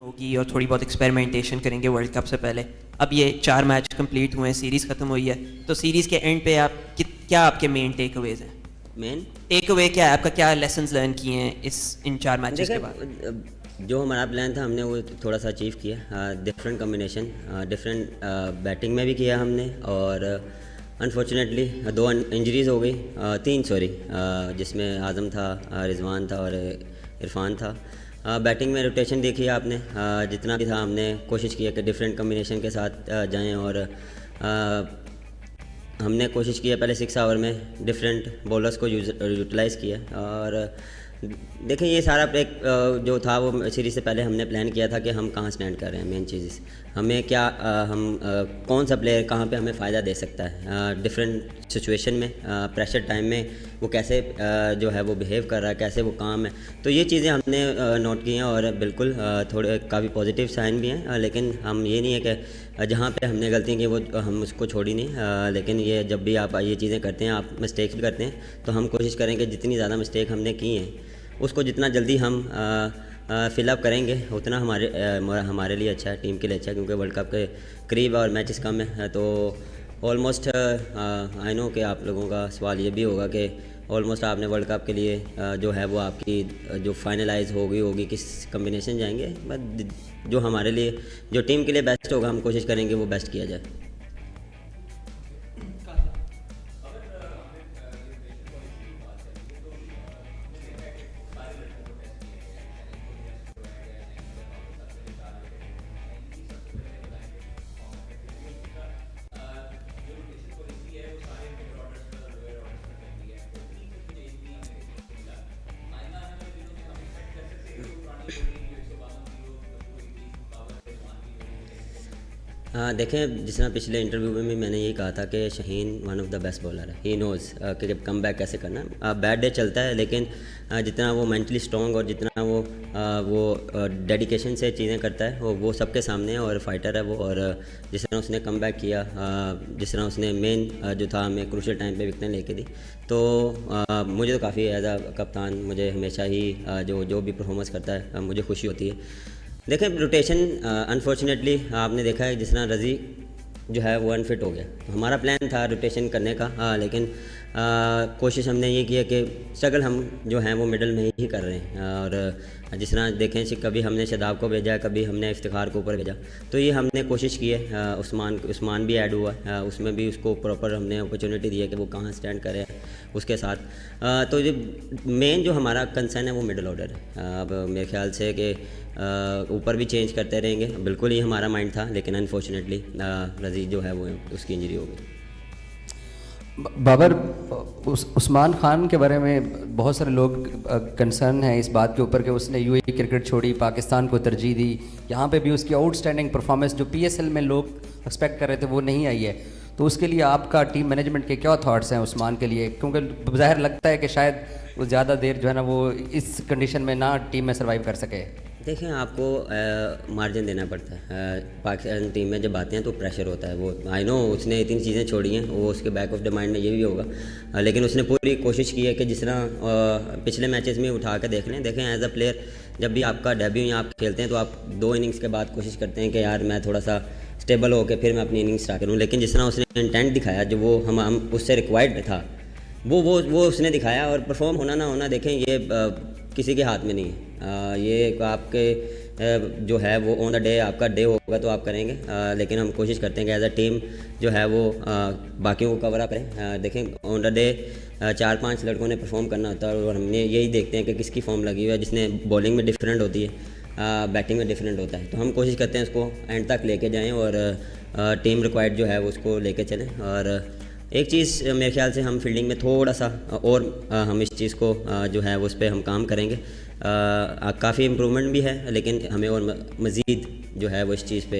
होगी और थोड़ी बहुत एक्सपेरिमेंटेशन करेंगे वर्ल्ड कप से पहले। अब ये 4 मैच कंप्लीट हुए हैं, सीरीज़ ख़त्म हुई है, तो सीरीज़ के एंड पे आप क्या आपके मेन टेक अवेज़ हैं? मेन टेक अवे क्या है आपका, क्या लेसन्स लर्न किए हैं इन 4 मैचेस के बाद? देखिए, जो हमारा प्लान था हमने वो थोड़ा सा अचीव किया। डिफरेंट कॉम्बिनेशन, डिफरेंट बैटिंग में भी किया हमने, और अनफॉर्चुनेटली 2 इंजरीज़ हो गई, 3 सॉरी, जिसमें आज़म था, रिजवान था और इरफान था। बैटिंग में रोटेशन देखी आपने, जितना भी था हमने कोशिश किया कि डिफरेंट कॉम्बिनेशन के साथ जाएं, और हमने कोशिश की है पहले 6 आवर में डिफरेंट बॉलर्स को यूटिलाइज़ किया। और देखिए, ये सारा एक जो था वो सीरीज़ से पहले हमने प्लान किया था कि हम कहाँ स्टैंड कर रहे हैं, मेन चीज़ हमें क्या, हम कौन सा प्लेयर कहाँ पे हमें फ़ायदा दे सकता है डिफरेंट सिचुएशन में, प्रेशर टाइम में वो कैसे जो है वो बिहेव कर रहा है, कैसे वो काम है। तो ये चीज़ें हमने नोट की हैं, और बिल्कुल थोड़े काफ़ी पॉजिटिव साइन भी हैं, लेकिन हम ये नहीं है कि जहाँ पे हमने गलती की वो हम उसको छोड़ी नहीं। लेकिन ये जब भी आप ये चीज़ें करते हैं, आप मिस्टेक्स भी करते हैं, तो हम कोशिश करें कि जितनी ज़्यादा मिस्टेक हमने की हैं उसको जितना जल्दी हम फिलअप करेंगे उतना हमारे लिए अच्छा है, टीम के लिए अच्छा है, क्योंकि वर्ल्ड कप के करीब और मैचेस कम है। तो ऑलमोस्ट आई नो कि आप लोगों का सवाल ये भी होगा कि ऑलमोस्ट आपने वर्ल्ड कप के लिए जो है वो आपकी जो फाइनलाइज होगी किस कम्बिनेशन जाएंगे, बट जो हमारे लिए, जो टीम के लिए बेस्ट होगा, हम कोशिश करेंगे वो बेस्ट किया जाए। हाँ, देखें, जिस तरह पिछले इंटरव्यू में भी मैंने यही कहा था कि Shaheen one of the best bowler है। ही नोज़ कि कम बैक कैसे करना है। बैड डे चलता है, लेकिन जितना वो मेंटली स्ट्रॉन्ग और जितना वो डेडिकेशन से चीज़ें करता है, वो सबके सामने है और फाइटर है वो। और जिस तरह उसने कम बैक किया, जिस तरह उसने मेन जो था हमें क्रूशियल टाइम पे विकेटें लेके दी, तो मुझे तो काफ़ी एज अ कप्तान मुझे हमेशा ही जो भी परफॉर्मेंस करता है मुझे खुशी होती है। देखें, रोटेशन अनफॉर्चुनेटली आपने देखा है, जिस तरह रज़ी जो है वो अनफिट हो गया, तो हमारा प्लान था रोटेशन करने का, लेकिन कोशिश हमने ये की है कि स्ट्रगल हम जो हैं वो मिडल में ही कर रहे हैं। और जिस तरह देखें, कभी हमने शदाब को भेजा, कभी हमने इफ्तिखार को ऊपर भेजा, तो ये हमने कोशिश की है। उस्मान भी ऐड हुआ, उसमें भी उसको प्रॉपर हमने अपॉर्चुनिटी दी है कि वो कहाँ स्टैंड करे उसके साथ। तो ये मेन जो हमारा कंसर्न है वो मिडल ऑर्डर है। अब मेरे ख्याल से कि ऊपर भी चेंज करते रहेंगे, बिल्कुल ही हमारा माइंड था, लेकिन अनफॉर्चुनेटली रज़ी जो है वो उसकी इंजरी हो गई। बाबर, उस्मान खान के बारे में बहुत सारे लोग कंसर्न हैं इस बात के ऊपर कि उसने यूएई क्रिकेट छोड़ी, पाकिस्तान को तरजीह दी। यहाँ पे भी उसकी आउटस्टैंडिंग परफॉर्मेंस जो पीएसएल में लोग एक्सपेक्ट कर रहे थे वो नहीं आई है। तो उसके लिए आपका टीम मैनेजमेंट के क्या थॉट्स हैं उस्मान के लिए? क्योंकि ज़ाहिर लगता है कि शायद वो ज़्यादा देर जो है ना वो इस कंडीशन में ना टीम में सर्वाइव कर सके। देखें, आपको मार्जिन देना पड़ता है। पाकिस्तान टीम में जब आते हैं तो प्रेशर होता है। वो आई नो उसने इतनी चीज़ें छोड़ी हैं, वो उसके बैक ऑफ द माइंड में ये भी होगा, लेकिन उसने पूरी कोशिश की है कि जिस तरह पिछले मैचेस में उठा के देखें एज अ प्लेयर, जब भी आपका डेब्यू या आप खेलते हैं तो आप 2 इनिंग्स के बाद कोशिश करते हैं कि यार मैं थोड़ा सा स्टेबल होकर फिर मैं अपनी इनिंग्स स्टार्ट करूँ। लेकिन जिस तरह उसने इंटेंट दिखाया, जो वो हम उससे रिक्वायर्ड था, वो उसने दिखाया। और परफॉर्म होना ना होना, देखें, ये किसी के हाथ में नहीं है। ये आपके जो है वो ऑन द डे आपका डे होगा तो आप करेंगे, लेकिन हम कोशिश करते हैं कि एज अ टीम जो है वो बाकियों को कवर अप करें। देखें, ऑन द डे 4-5 लड़कों ने परफॉर्म करना होता है, और हमने यही देखते हैं कि किसकी फॉर्म लगी हुई है, जिसने बॉलिंग में डिफरेंट होती है, बैटिंग में डिफरेंट होता है। तो हम कोशिश करते हैं उसको एंड तक लेके जाएँ, और टीम रिक्वायर्ड जो है वो उसको लेके चलें। और एक चीज़ मेरे ख्याल से हम फील्डिंग में थोड़ा सा और हम इस चीज़ को जो है वो उस पर हम काम करेंगे। काफ़ी इम्प्रूवमेंट भी है, लेकिन हमें और मज़ीद जो है वो इस चीज़ पे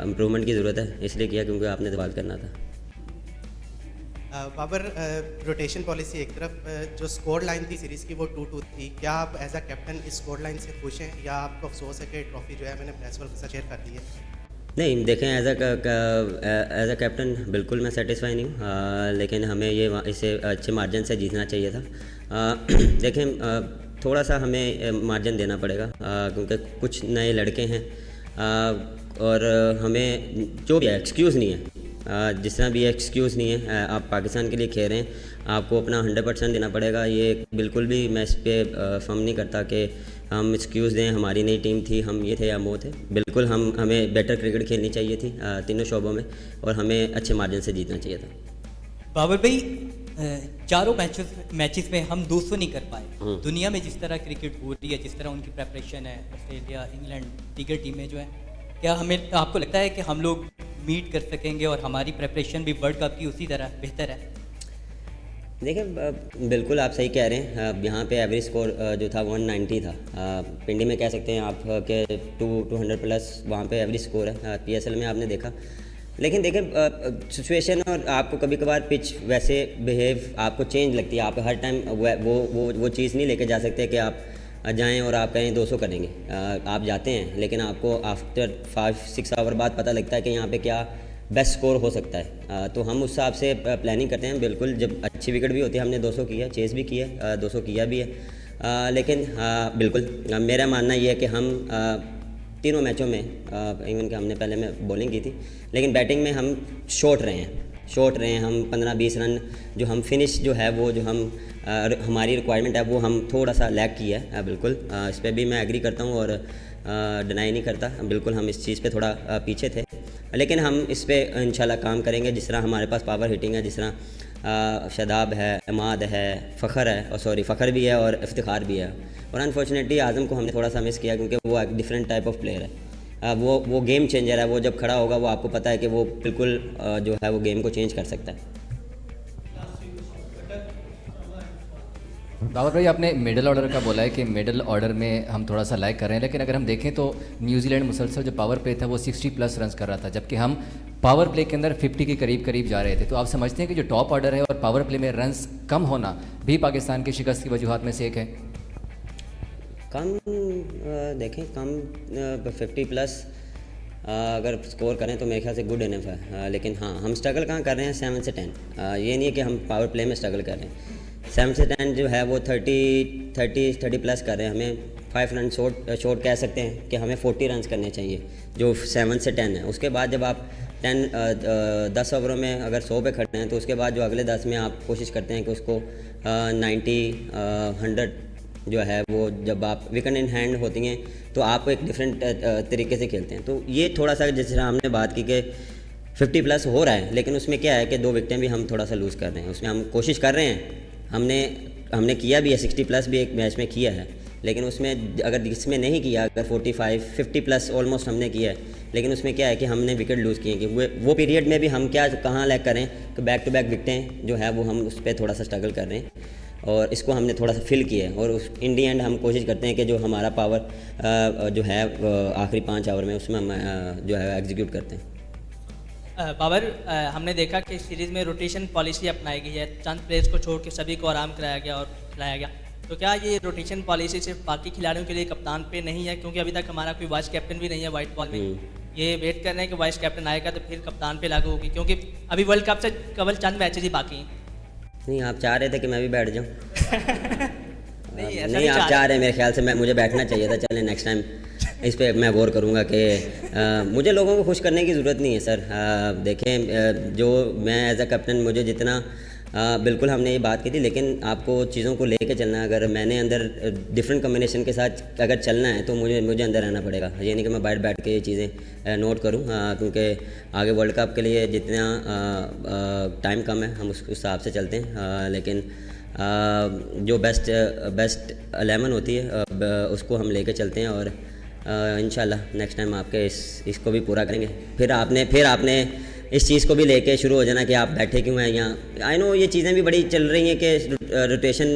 इम्प्रूवमेंट की ज़रूरत है। इसलिए किया क्योंकि आपने सवाल करना था। बाबर, रोटेशन पॉलिसी एक तरफ, जो स्कोर लाइन थी सीरीज़ की वो 2-2 थी। क्या आप एज अ कैप्टन इस स्कोर लाइन से खुश हैं, या आपको अफसोस है कि ट्रॉफी जो है मैंने प्रेस वर्क के साथ शेयर कर दी है? नहीं, देखें, एज अ कैप्टन बिल्कुल मैं सेटिस्फाई नहीं हूँ, लेकिन हमें ये इसे अच्छे मार्जिन से जीतना चाहिए था। देखें, थोड़ा सा हमें मार्जिन देना पड़ेगा, क्योंकि कुछ नए लड़के हैं, और हमें जो भी है एक्सक्यूज़ नहीं है, जिस तरह भी एक्सक्यूज़ नहीं है। आप पाकिस्तान के लिए खेल रहे हैं, आपको अपना 100% देना पड़ेगा। ये बिल्कुल भी मैं इस पर फर्म नहीं करता कि हम एक्सक्यूज़ दें, हमारी नई टीम थी, हम ये थे या वो थे। बिल्कुल हमें बेटर क्रिकेट खेलनी चाहिए थी तीनों शोबों में, और हमें अच्छे मार्जिन से जीतना चाहिए था। बाबर भाई, चारों मैचेस में हम 200 नहीं कर पाए। दुनिया में जिस तरह क्रिकेट हो रही है, जिस तरह उनकी प्रेपरेशन है, ऑस्ट्रेलिया, इंग्लैंड, दीगर टीमें जो हैं, क्या हमें आपको लगता है कि हम लोग मीट कर सकेंगे और हमारी प्रेपरेशन भी वर्ल्ड कप की उसी तरह बेहतर है? देखिए, बिल्कुल आप सही कह रहे हैं। यहाँ पे एवरेज स्कोर जो था 190 था। पिंडी में कह सकते हैं आप के 200 प्लस वहाँ पे एवरेज स्कोर है। PSL में आपने देखा, लेकिन देखिए सिचुएशन और आपको कभी कभार पिच वैसे बिहेव आपको चेंज लगती है। आप हर टाइम वो चीज़ नहीं लेके जा सकते कि आप जाएं और आप कहें 200 करेंगे। आप जाते हैं, लेकिन आपको आफ्टर 5-6 आवर बाद पता लगता है कि यहाँ पे क्या बेस्ट स्कोर हो सकता है। तो हम उस हिसाब से प्लानिंग करते हैं। बिल्कुल, जब अच्छी विकेट भी होती है, हमने 200 किया, चेस भी किया, 200 किया भी है। लेकिन बिल्कुल मेरा मानना ये है कि हम तीनों मैचों में इवन कि हमने पहले में बॉलिंग की थी, लेकिन बैटिंग में हम शॉर्ट रहे हैं। हम 15-20 रन जो हम फिनिश जो है वो जो हमारी रिक्वायरमेंट है वो हम थोड़ा सा लैग किया है। बिल्कुल इस पर भी मैं एग्री करता हूँ और डिनाई नहीं करता। बिल्कुल हम इस चीज़ पे थोड़ा पीछे थे, लेकिन हम इस पर इंशाल्लाह काम करेंगे। जिस तरह हमारे पास पावर हिटिंग है, जिस तरह शादाब है, इमाद है, फ़खर है, और फ़खर भी है और इफ्तिखार भी है। और अनफॉर्चुनेटली आज़म को हमने थोड़ा सा मिस किया, क्योंकि वो एक डिफरेंट टाइप ऑफ प्लेयर है। वो गेम चेंजर है। वो जब खड़ा होगा वो आपको पता है कि वो बिल्कुल जो है वो गेम को चेंज कर सकता है। बाबर भाई, आपने मिडिल ऑर्डर का बोला है कि मिडिल ऑर्डर में हम थोड़ा सा लैग कर रहे हैं, लेकिन अगर हम देखें तो न्यूजीलैंड मुसलसल जो पावर प्ले था वो 60 प्लस रन कर रहा था, जबकि हम पावर प्ले के अंदर 50 के करीब जा रहे थे। तो आप समझते हैं कि जो टॉप ऑर्डर है और पावर प्ले में रन्स कम होना भी पाकिस्तान की शिकस्त की वजूहात में से एक है? कम देखें, कम 50 प्लस अगर स्कोर करें तो मेरे ख्याल से गुड इनफ है। लेकिन हाँ, हम स्ट्रगल कहाँ कर रहे हैं 7 से 10। ये नहीं है कि हम पावर प्ले में स्ट्रगल कर रहे हैं। 7 से 10 जो है वो 30 प्लस कर रहे हैं। हमें 5 रन शॉर्ट कह सकते हैं कि हमें 40 रन करने चाहिए जो 7 से 10 है। उसके बाद जब आप 10 ओवरों में अगर 100 पे खड़े हैं, तो उसके बाद जो अगले 10 में आप कोशिश करते हैं कि उसको 90 100 जो है वो जब आप विकेट इन हैंड होती हैं तो आप एक डिफरेंट तरीके से खेलते हैं। तो ये थोड़ा सा जिस तरह हमने बात की कि 50 प्लस हो रहा है, लेकिन उसमें क्या है कि 2 विकेटें भी हम थोड़ा सा लूज़ कर रहे हैं। उसमें हम कोशिश कर रहे हैं, हमने किया भी है, 60 प्लस भी एक मैच में किया है, लेकिन उसमें अगर इसमें नहीं किया, अगर 45-50 प्लस ऑलमोस्ट हमने किया है, लेकिन उसमें क्या है कि हमने विकेट लूज़ किए कि वो पीरियड में भी हम कहाँ लैग करें कि बैक टू बैक विकेटें जो है वो हम उस पर थोड़ा सा स्ट्रगल कर रहे हैं, और इसको हमने थोड़ा सा फिल किया है। और उस इन दी एंड हम कोशिश करते हैं कि जो हमारा पावर जो है आखिरी 5 ओवर में उसमें हम जो है एग्जीक्यूट करते हैं। बाबर, हमने देखा कि सीरीज़ में रोटेशन पॉलिसी अपनाई गई है, चंद प्लेयर्स को छोड़ के सभी को आराम कराया गया और खिलाया गया। तो क्या ये रोटेशन पॉलिसी सिर्फ बाकी खिलाड़ियों के लिए कप्तान पे नहीं है, क्योंकि अभी तक हमारा कोई वाइस कैप्टन भी नहीं है वाइट बॉल में? ये वेट कर रहे हैं कि वाइस कैप्टन आएगा तो फिर कप्तान पे लागू होगी, क्योंकि अभी वर्ल्ड कप से केवल चंद मैचेज ही बाकी हैं। नहीं, आप चाह रहे थे कि मैं भी बैठ जाऊँ? नहीं, आप चाह रहे हैं, मेरे ख्याल से मुझे बैठना चाहिए था। चलें, नेक्स्ट टाइम इस पर मैं गौर करूँगा कि मुझे लोगों को खुश करने की ज़रूरत नहीं है सर। देखें, जो मैं एज अ कैप्टन मुझे जितना बिल्कुल हमने ये बात की थी, लेकिन आपको चीज़ों को लेके चलना है। अगर मैंने अंदर डिफरेंट कम्बिनेशन के साथ अगर चलना है तो मुझे अंदर रहना पड़ेगा। ये नहीं कि मैं बाहर बैठ के ये चीज़ें नोट करूँ, क्योंकि आगे वर्ल्ड कप के लिए जितना टाइम कम है हम उस हिसाब से चलते हैं। लेकिन जो बेस्ट 11 होती है उसको हम लेके चलते हैं, और इंशाल्लाह नेक्स्ट टाइम आपके इसको भी पूरा करेंगे। फिर आपने इस चीज़ को भी लेके शुरू हो जाना कि आप बैठे क्यों हैं यहाँ। आई नो ये चीज़ें भी बड़ी चल रही हैं कि रोटेशन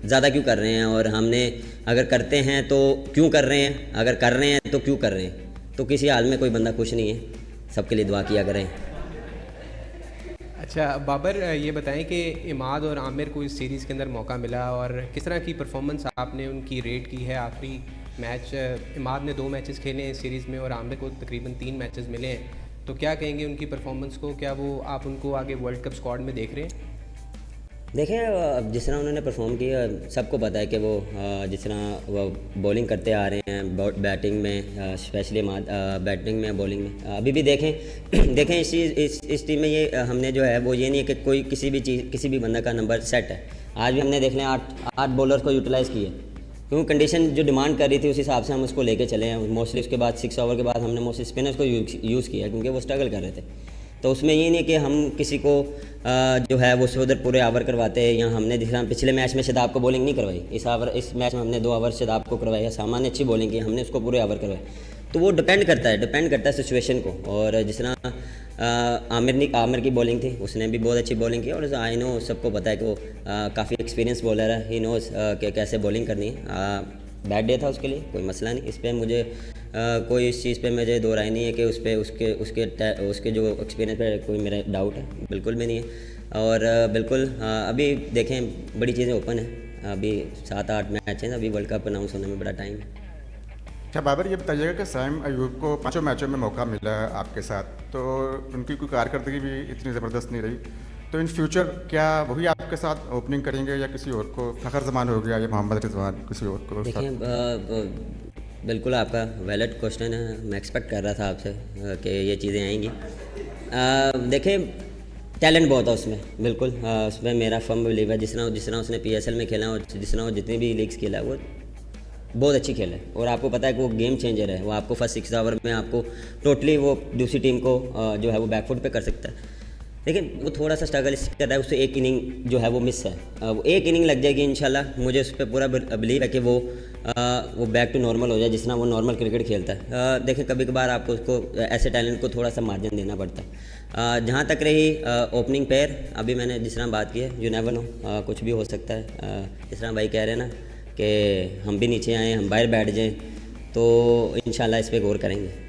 ज़्यादा क्यों कर रहे हैं, और हमने अगर करते हैं तो क्यों कर रहे हैं, अगर कर रहे हैं तो क्यों कर रहे हैं। तो किसी हाल में कोई बंदा खुश नहीं है, सबके लिए दुआ किया करें। अच्छा बाबर, ये बताएं कि इमाद और आमिर को इस सीरीज़ के अंदर मौका मिला और किस तरह की परफॉर्मेंस आपने उनकी रेट की है। आखिरी मैच इमाद ने 2 मैचेस खेले हैं इस सीरीज़ में और आमिर को तकरीबन 3 मैचेस मिले हैं, तो क्या कहेंगे उनकी परफॉर्मेंस को? क्या वो आप उनको आगे वर्ल्ड कप स्क्वाड में देख रहे हैं? देखें अब जिस तरह उन्होंने परफॉर्म किया सबको पता है कि वो जिस तरह वो बॉलिंग करते आ रहे हैं बैटिंग में स्पेशली बैटिंग में बॉलिंग में अभी भी देखें देखें इस टीम में ये हमने जो है वो ये नहीं है कि कोई किसी भी बंदा का नंबर सेट है। आज भी हमने देख लें आठ बॉलर को यूटिलाइज़ किए क्योंकि कंडीशन जो डिमांड कर रही थी उस हिसाब से हम उसको लेके चले हैं। मोस्टली उसके बाद 6 ओवर के बाद हमने मोस्टली स्पिनर्स को यूज़ किया क्योंकि वो स्ट्रगल कर रहे थे। तो उसमें ये नहीं कि हम किसी को जो है वो उधर पूरे ओवर करवाते हैं या हमने जिस पिछले मैच में शदाब को बॉलिंग नहीं करवाई, इस मैच में हमने 2 ओवर शदाब को करवाई या सामान ने अच्छी बॉलिंग की, हमने उसको पूरे ओवर करवाए। तो वो डिपेंड करता है सिचुएशन को। और जिस तरह आमिर की बॉलिंग थी उसने भी बहुत अच्छी बॉलिंग की और आई नो सबको पता है कि वो काफ़ी एक्सपीरियंस बॉलर है, ही नोज़ कि कैसे बॉलिंग करनी है। बैड डे था उसके लिए, कोई मसला नहीं। इस पर मुझे कोई इस चीज़ पे मुझे दो राय नहीं है कि उस पर उसके जो एक्सपीरियंस पे कोई मेरा डाउट है, बिल्कुल भी नहीं है। और बिल्कुल अभी देखें बड़ी चीज़ें ओपन है, अभी 7-8 मैच हैं, अभी वर्ल्ड कप अनाउंस होने में बड़ा टाइम है। अच्छा बाबर, ये बताइएगा कि सैम अयूब को 5 मैचों में मौका मिला है आपके साथ, तो उनकी कोई कारकर्दगी भी इतनी ज़बरदस्त नहीं रही, तो इन फ्यूचर क्या वही आपके साथ ओपनिंग करेंगे या किसी और को, फ़खर जमान हो गया या मोहम्मद रिजवान, किसी और को? देखिए बिल्कुल आपका वैलिड क्वेश्चन है, मैं एक्सपेक्ट कर रहा था आपसे कि ये चीज़ें आएंगी। देखें टैलेंट बहुत है उसमें, बिल्कुल उसमें मेरा फर्म बिलीव है। जिस तरह उसने PSL में खेला और जिस तरह वो जितनी भी लीग्स खेला वो बहुत अच्छी खेल है। और आपको पता है कि वो गेम चेंजर है, वो आपको फर्स्ट 6 ओवर में आपको टोटली वो दूसरी टीम को जो है वो बैकफुट पे कर सकता है। लेकिन वो थोड़ा सा स्ट्रगल इस कर रहा है, उससे एक इनिंग जो है वो मिस है। वो एक इनिंग लग जाएगी इंशाल्लाह, मुझे उस पर पूरा बिलीव है कि वो बैक टू नॉर्मल हो जाए जिस तरह वो नॉर्मल क्रिकेट खेलता है। देखें कभी कभार आपको उसको ऐसे टैलेंट को थोड़ा सा मार्जिन देना पड़ता है। जहाँ तक रही ओपनिंग पेयर, अभी मैंने जिस तरह बात की है, यू नेवर नो, कुछ भी हो सकता है। जिस तरह भाई कह रहे हैं ना कि हम भी नीचे आएँ, हम बाहर बैठ जाएँ, तो इंशाल्लाह इस पर गौर करेंगे।